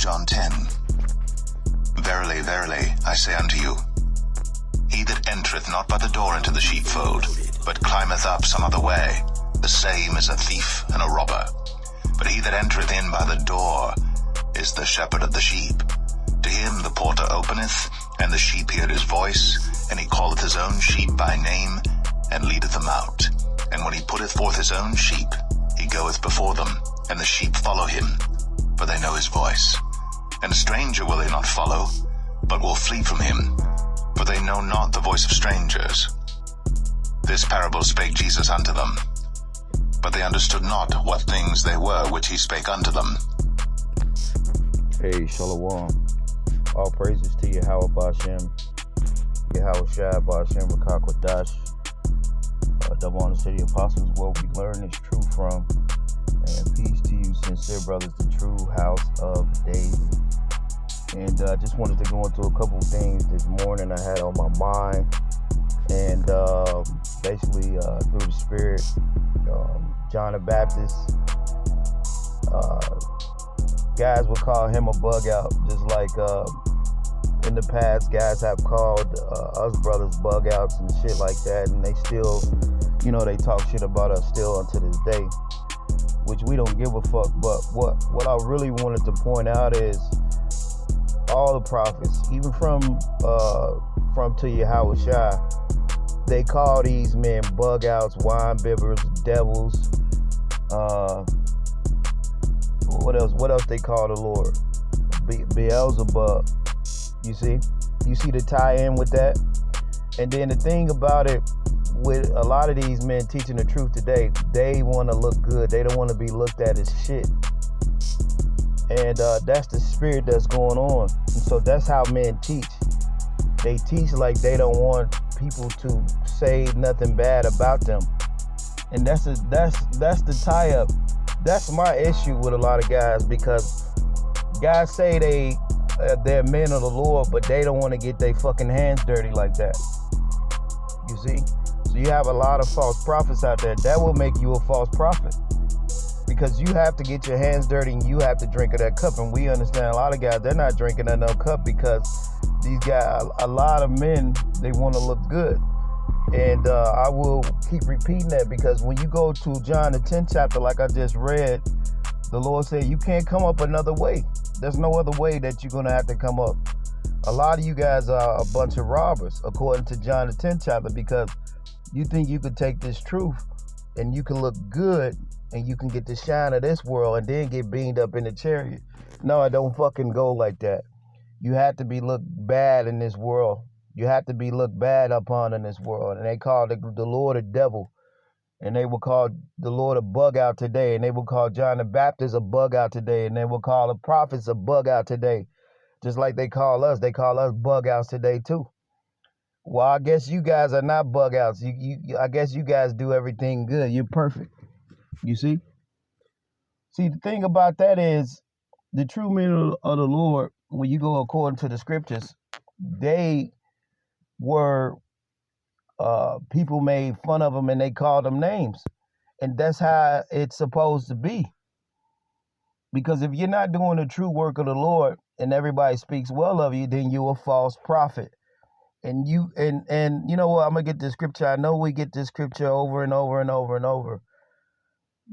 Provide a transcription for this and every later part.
John 10. Verily, verily, I say unto you, he that entereth not by the door into the sheepfold, but climbeth up some other way, the same is a thief and a robber. But he that entereth in by the door is the shepherd of the sheep. To him the porter openeth, and the sheep hear his voice, and he calleth his own sheep by name, and leadeth them out. And when he putteth forth his own sheep, he goeth before them, and the sheep follow him, for they know his voice. And a stranger will they not follow, but will flee from him, for they know not the voice of strangers. This parable spake Jesus unto them, but they understood not what things they were which he spake unto them. Hey, Shalom. All praises to Yahweh Ba'Shem, Yahweh Shai Ba'Shem Rakakwadash. Double on the City Apostles, where we learn this truth from. And peace to you, sincere brothers, the true house of David. And I just wanted to go into a couple things this morning I had on my mind. And basically, through the Spirit, John the Baptist, guys would call him a bug out, just like in the past guys have called us brothers bug outs and shit like that, and they still, they talk shit about us still unto this day, which we don't give a fuck. But what I really wanted to point out is all the prophets, even from to Yahweh Shai, they call these men bug outs, wine bibbers, devils. What else they call the Lord? Beelzebub. You see the tie-in with that? And then the thing about it, with a lot of these men teaching the truth today, they want to look good. They don't want to be looked at as shit. And that's the spirit that's going on. And so that's how men teach. They teach like they don't want people to say nothing bad about them. And that's the tie-up. That's my issue with a lot of guys, because guys say they're men of the Lord, but they don't want to get their fucking hands dirty like that. You see? So you have a lot of false prophets out there. That will make you a false prophet, because you have to get your hands dirty and you have to drink of that cup. And we understand a lot of guys, they're not drinking of no cup, because these guys, a lot of men, they want to look good. And I will keep repeating that, because when you go to John the 10th chapter, like I just read, the Lord said you can't come up another way. There's no other way that you're going to have to come up. A lot of you guys are a bunch of robbers, according to John the 10th chapter, because you think you could take this truth and you can look good and you can get the shine of this world and then get beamed up in the chariot. No, it don't fucking go like that. You have to be looked bad in this world. You have to be looked bad upon in this world. And they call the Lord a devil. And they will call the Lord a bug out today. And they will call John the Baptist a bug out today. And they will call the prophets a bug out today. Just like they call us bug outs today too. Well, I guess you guys are not bug outs. I guess you guys do everything good. You're perfect. You see? See, the thing about that is, the true men of the Lord, when you go according to the scriptures, they were people made fun of them and they called them names. And that's how it's supposed to be. Because if you're not doing the true work of the Lord and everybody speaks well of you, then you're a false prophet. And you know what, I'm gonna get this scripture. I know we get this scripture over and over and over and over.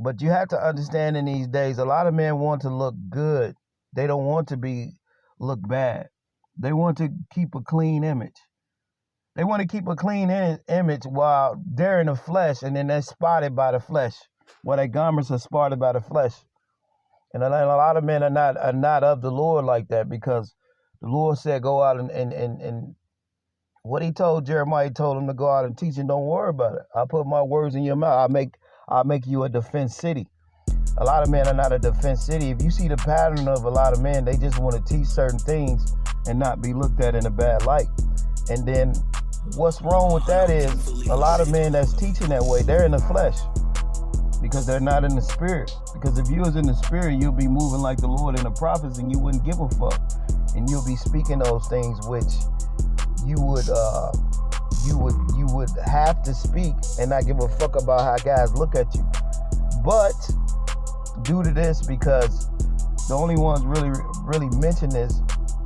But you have to understand, in these days, a lot of men want to look good. They don't want to look bad. They want to keep a clean image. They want to keep a clean image while they're in the flesh, and then they're spotted by the flesh, while their garments are spotted by the flesh. And a lot of men are not of the Lord like that, because the Lord said go out and what he told Jeremiah, he told him to go out and teach, and don't worry about it. I'll put my words in your mouth. I'll make you a defense city. A lot of men are not a defense city. If you see the pattern of a lot of men, they just want to teach certain things and not be looked at in a bad light. And then what's wrong with that is, a lot of men that's teaching that way, they're in the flesh, because they're not in the spirit. Because if you was in the spirit, you'll be moving like the Lord and the prophets, and you wouldn't give a fuck. And you'll be speaking those things which you would have to speak and not give a fuck about how guys look at you. But due to this, because The only ones really mention this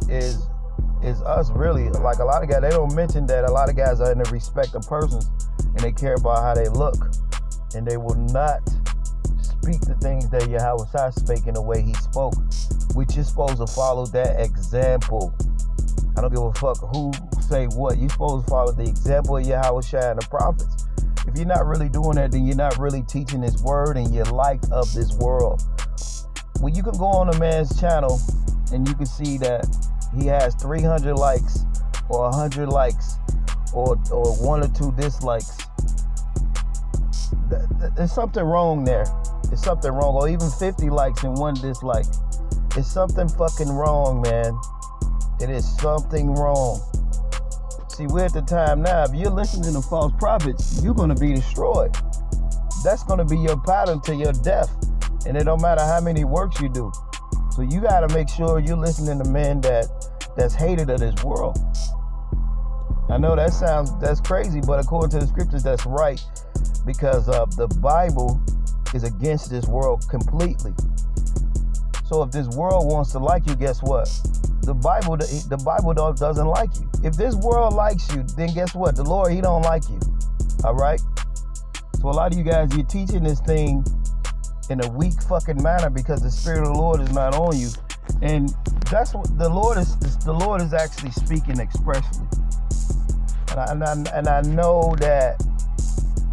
is us, really. Like a lot of guys, they don't mention that a lot of guys are in the respect of persons and they care about how they look, and they will not speak the things that Yahweh spake in the way he spoke, which you're supposed to follow that example. I don't give a fuck who say what. You're supposed to follow the example of Yahweh and the prophets. If you're not really doing that, then you're not really teaching his word and you're light of this world. Well, you can go on a man's channel and you can see that he has 300 likes or 100 likes or 1 or 2 dislikes. There's something wrong there. There's something wrong. Or even 50 likes and 1 dislike. It's something fucking wrong, man. It is something wrong. See, we're at the time now, if you're listening to false prophets, you're going to be destroyed. That's going to be your pattern to your death. And it don't matter how many works you do. So you got to make sure you're listening to men that's hated of this world. I know that's crazy, but according to the scriptures, that's right. Because the Bible is against this world completely. So if this world wants to like you, guess what? The Bible doesn't like you. If this world likes you, then guess what? The Lord, he don't like you. All right? So a lot of you guys, you're teaching this thing in a weak fucking manner because the Spirit of the Lord is not on you. And that's what the Lord is actually speaking expressly. And I know that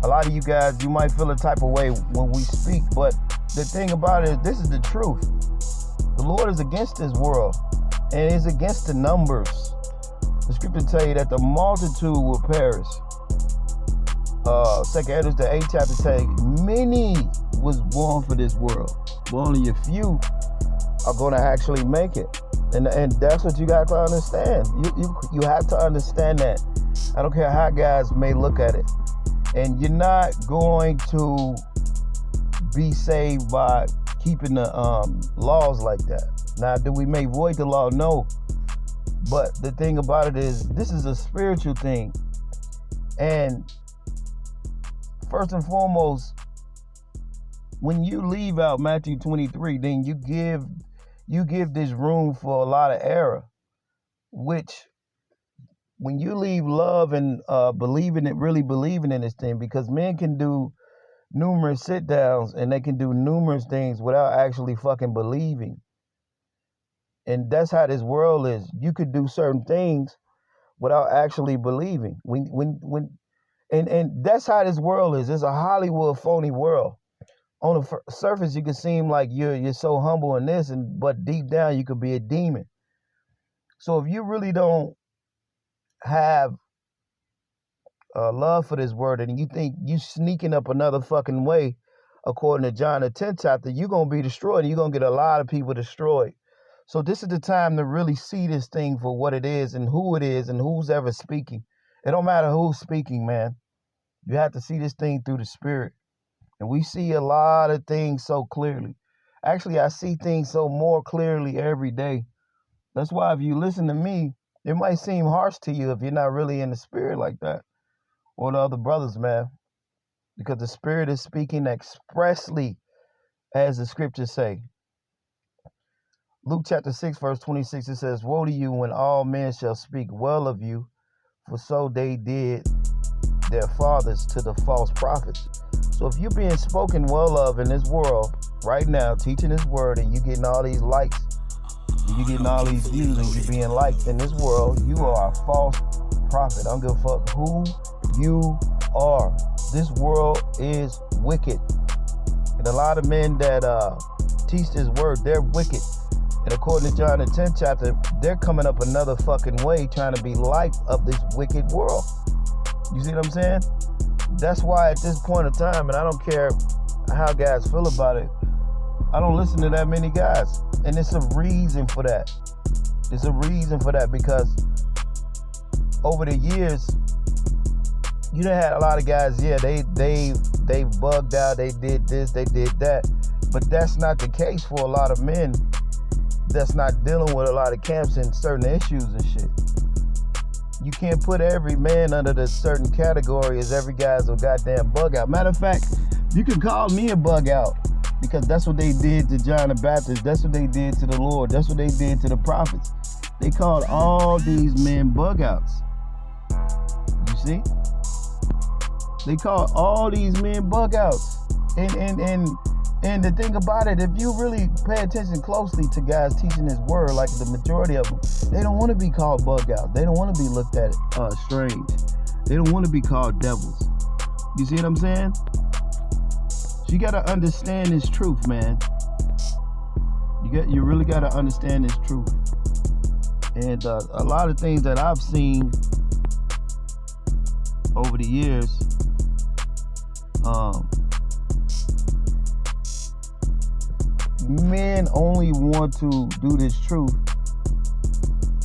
a lot of you guys, you might feel a type of way when we speak, but the thing about it is, this is the truth. The Lord is against this world, and it's against the numbers. The scripture tell you that the multitude will perish. 2 Ezra, the 8th chapter, tell you many was born for this world, but only a few are going to actually make it. And that's what you got to understand. You have to understand that. I don't care how guys may look at it. And you're not going to be saved by keeping the laws like that. Now, do we may void the law? No. But the thing about it is, this is a spiritual thing. And first and foremost, when you leave out Matthew 23, then you give this room for a lot of error, which when you leave love and really believing in this thing, because men can do numerous sit downs and they can do numerous things without actually fucking believing. And that's how this world is. You could do certain things without actually believing. And that's how this world is. It's a Hollywood phony world. On the surface, you can seem like you're so humble in this, but deep down you could be a demon. So if you really don't have love for this word and you think you sneaking up another fucking way, according to John the 10th chapter, you're going to be destroyed, and you're going to get a lot of people destroyed. So this is the time to really see this thing for what it is and who it is and who's ever speaking. It don't matter who's speaking, man. You have to see this thing through the Spirit. And we see a lot of things so clearly. Actually, I see things so more clearly every day. That's why if you listen to me, it might seem harsh to you if you're not really in the Spirit like that. Or the other brothers, man. Because the Spirit is speaking expressly, as the scriptures say. Luke chapter 6, verse 26, it says, "Woe to you when all men shall speak well of you, for so they did their fathers to the false prophets." So if you're being spoken well of in this world right now, teaching this word, and you're getting all these likes, and you're getting all these views, and you're being liked in this world, you are a false prophet. I don't give a fuck who you are. This world is wicked. And a lot of men that teach this word, they're wicked. And according to John the 10th chapter, they're coming up another fucking way trying to be light of this wicked world. You see what I'm saying? That's why at this point of time, and I don't care how guys feel about it, I don't listen to that many guys. And it's a reason for that. It's a reason for that because over the years, you done had a lot of guys, yeah, they bugged out, they did this, they did that. But that's not the case for a lot of men that's not dealing with a lot of camps and certain issues and shit. You can't put every man under the certain category as every guy's a goddamn bug out. Matter of fact, you can call me a bug out. Because that's what they did to John the Baptist. That's what they did to the Lord. That's what they did to the prophets. They called all these men bug outs. You see? They called all these men bug outs. And the thing about it, if you really pay attention closely to guys teaching this word, like the majority of them, they don't want to be called bug outs. They don't want to be looked at strange. They don't want to be called devils. You see what I'm saying? So you got to understand this truth, man. You really got to understand this truth. And a lot of things that I've seen over the years, men only want to do this truth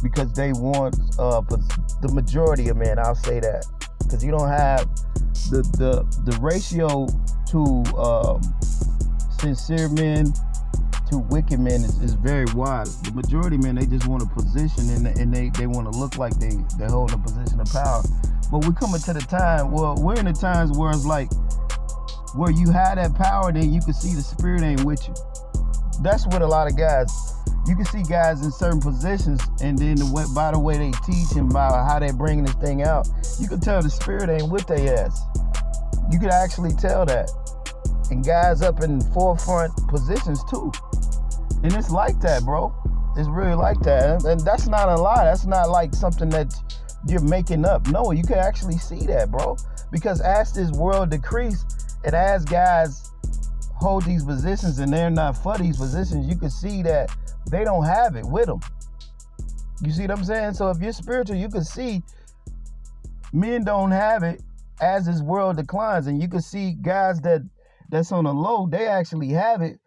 because they want the majority of men. I'll say that, because you don't have the ratio to sincere men to wicked men is very wide. The majority of men, they just want a position, and they want to look like they're holding a position of power. But we're coming to the time, we're in the times where it's like, where you have that power, then you can see the spirit ain't with you. That's what a lot of guys, you can see guys in certain positions, and then by the way they teach and by how they're bringing this thing out, you can tell the spirit ain't with their ass. You can actually tell that. And guys up in forefront positions too. And it's like that, bro. It's really like that. And that's not a lie. That's not like something that you're making up. No, you can actually see that, bro. Because as this world decrease, and as guys hold these positions and they're not for these positions, you can see that they don't have it with them. You see what I'm saying? So if you're spiritual, you can see men don't have it as this world declines. And you can see guys that's on the low, they actually have it.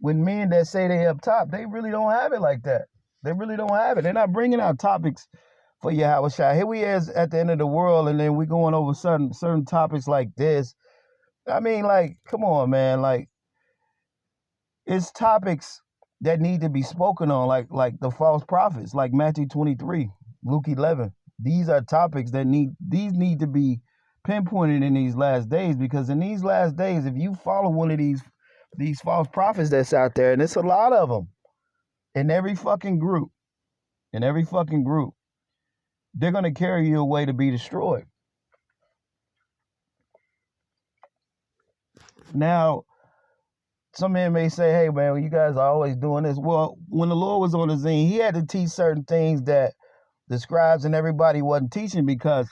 When men that say they up top, they really don't have it like that. They really don't have it. They're not bringing out topics for Yahweh Shai. Here we is at the end of the world, and then we going over certain topics like this. I mean, like, come on, man. Like, it's topics that need to be spoken on, like the false prophets, like Matthew 23, Luke 11. These are topics that need to be pinpointed in these last days, because in these last days, if you follow one of these false prophets that's out there, and it's a lot of them in every fucking group, they're going to carry you away to be destroyed. Now, some men may say, hey, man, you guys are always doing this. Well, when the Lord was on the scene, he had to teach certain things that the scribes and everybody wasn't teaching, because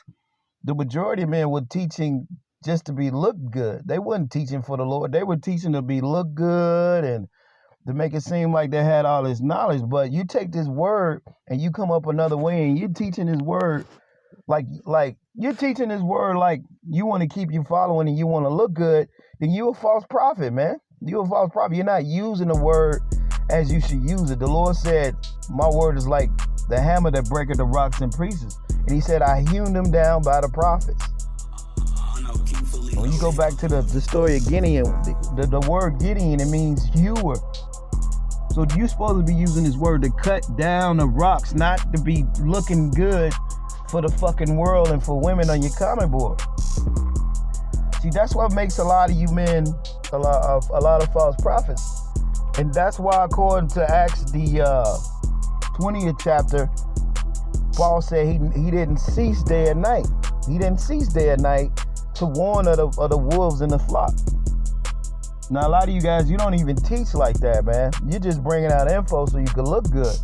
the majority of men were teaching just to be looked good. They wasn't teaching for the Lord. They were teaching to be looked good and to make it seem like they had all this knowledge. But you take this word and you come up another way, and you're teaching this word like you're teaching this word like you want to keep you following and you want to look good, then you're a false prophet, man. You're a false prophet. You're not using the word as you should use it. The Lord said, my word is like the hammer that breaketh the rocks in pieces. And he said, I hewn them down by the prophets. When you go back to the story of Gideon, the word Gideon, it means hewer. So you're supposed to be using this word to cut down the rocks, not to be looking good for the fucking world and for women on your comment board. See, that's what makes a lot of you men a lot of false prophets. And that's why, according to Acts, the 20th chapter, Paul said he didn't cease day and night. He didn't cease day and night to warn of the wolves in the flock. Now, a lot of you guys, you don't even teach like that, man. You're just bringing out info so you can look good.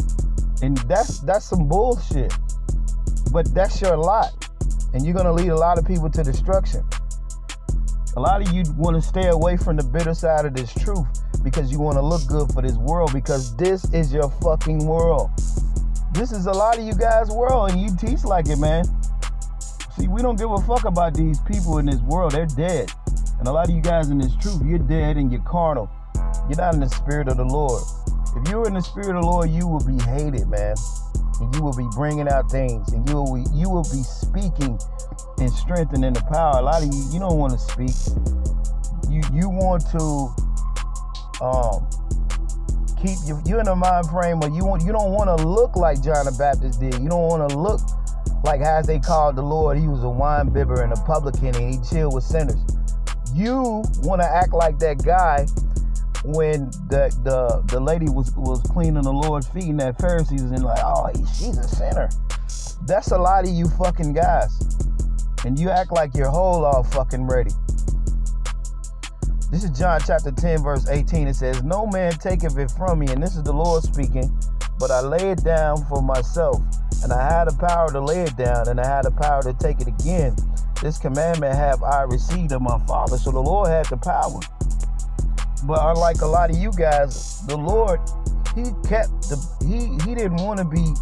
And that's some bullshit. But that's your lot. And you're going to lead a lot of people to destruction. A lot of you want to stay away from the bitter side of this truth because you want to look good for this world, because this is your fucking world. This is a lot of you guys' world, and you teach like it, man. See, we don't give a fuck about these people in this world. They're dead. And a lot of you guys in this truth, you're dead and you're carnal. You're not in the spirit of the Lord. If you were in the spirit of the Lord, you will be hated, man. And you will be bringing out things, and you will be speaking and strengthening the power. A lot of you don't want to speak. You want to keep you in a mind frame where you don't want to look like John the Baptist did. You don't want to look like, as they called the Lord, he was a wine bibber and a publican and he chilled with sinners. You want to act like that guy when the lady was cleaning the Lord's feet and that Pharisees and like, oh, she's a sinner. That's a lot of you fucking guys. And you act like you're whole all fucking ready. This is John chapter 10, verse 18. It says, no man taketh it from me, and this is the Lord speaking, but I lay it down for myself. And I had the power to lay it down, and I had the power to take it again. This commandment have I received of my Father. So the Lord had the power. But unlike a lot of you guys, the Lord, he didn't want to be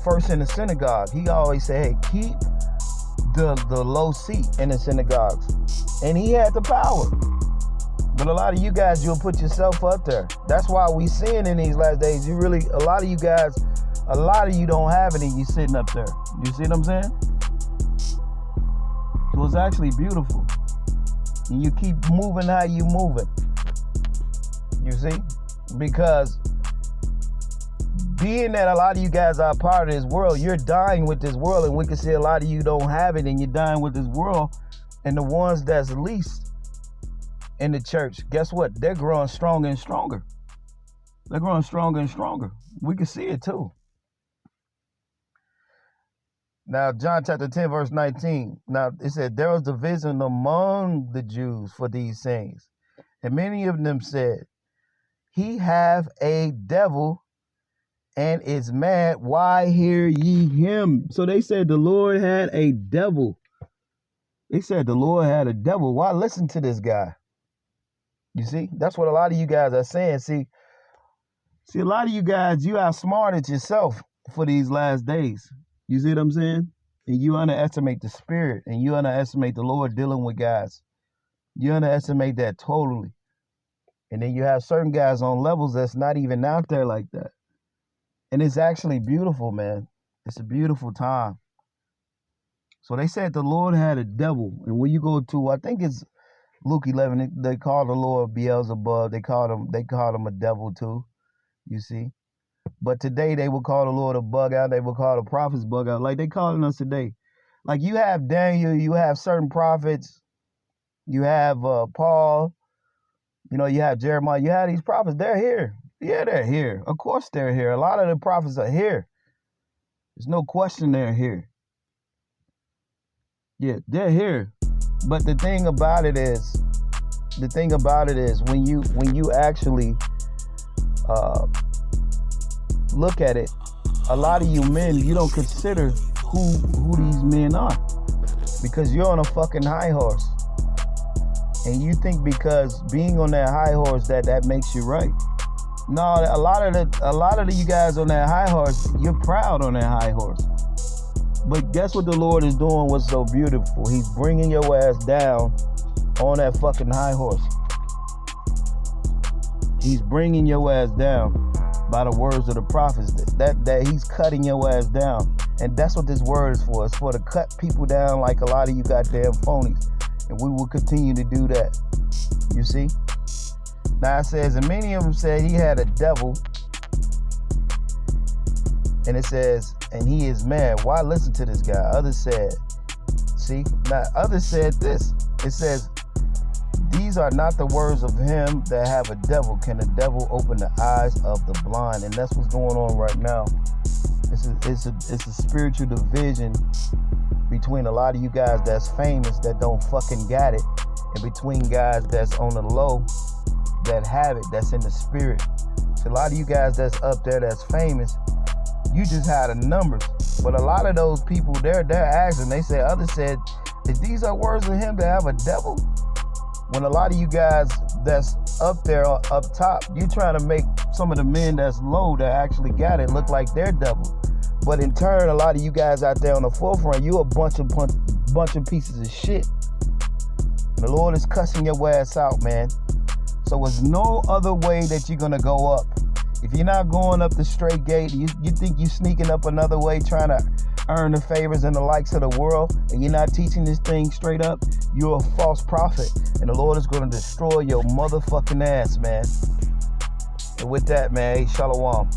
first in the synagogue. He always said, hey, keep the low seat in the synagogues. And he had the power. But a lot of you guys, you'll put yourself up there. That's why we seeing in these last days, a lot of you guys, a lot of you don't have it and you sitting up there. You see what I'm saying? So it's actually beautiful. And you keep moving how you moving. You see? Because being that a lot of you guys are part of this world, you're dying with this world, and we can see a lot of you don't have it and you're dying with this world. And the ones that's least in the church, guess what? They're growing stronger and stronger. They're growing stronger and stronger. We can see it too. Now, John chapter 10, verse 19. Now, it said, there was division among the Jews for these things. And many of them said, he have a devil and is mad. Why hear ye him? So they said the Lord had a devil. They said the Lord had a devil. Why listen to this guy? You see, that's what a lot of you guys are saying. See, a lot of you guys, you outsmarted yourself for these last days. You see what I'm saying? And you underestimate the spirit, and you underestimate the Lord dealing with guys. You underestimate that totally. And then you have certain guys on levels that's not even out there like that. And it's actually beautiful, man. It's a beautiful time. So they said the Lord had a devil. And when you go to, I think it's Luke 11, they call the Lord Beelzebub. They called him a devil too, you see. But today they will call the Lord a bug out. They will call the prophets bug out. Like they calling us today. Like you have Daniel, you have certain prophets. You have Paul. You know, you have Jeremiah. You have these prophets. They're here. Yeah, they're here. Of course they're here. A lot of the prophets are here. There's no question they're here. Yeah, they're here. But the thing about it is when you actually look at it, a lot of you men, you don't consider who these men are, because you're on a fucking high horse, and you think because being on that high horse that makes you right. No, a lot of you guys on that high horse, you're proud on that high horse. But guess what the Lord is doing? What's so beautiful? He's bringing your ass down on that fucking high horse. He's bringing your ass down by the words of the prophets. That he's cutting your ass down. And that's what this word is for. It's for to cut people down like a lot of you goddamn phonies. And we will continue to do that. You see? Now it says, and many of them said he had a devil. And it says, and he is mad. Why listen to this guy? Others said, see? Now others said this. It says, these are not the words of him that have a devil. Can the devil open the eyes of the blind? And that's what's going on right now. It's a spiritual division between a lot of you guys that's famous that don't fucking got it, and between guys that's on the low that have it, that's in the spirit. So a lot of you guys that's up there that's famous, you just had the numbers. But a lot of those people, they're asking. They said, others said, if these are words of him that have a devil. When a lot of you guys that's up there, up top, you trying to make some of the men that's low that actually got it look like they're devil. But in turn, a lot of you guys out there on the forefront, you a bunch of pieces of shit. And the Lord is cussing your ass out, man. So there's no other way that you're gonna go up. If you're not going up the straight gate, you think you're sneaking up another way trying to earn the favors and the likes of the world, and you're not teaching this thing straight up, you're a false prophet. And the Lord is going to destroy your motherfucking ass, man. And with that, man, hey, shalom.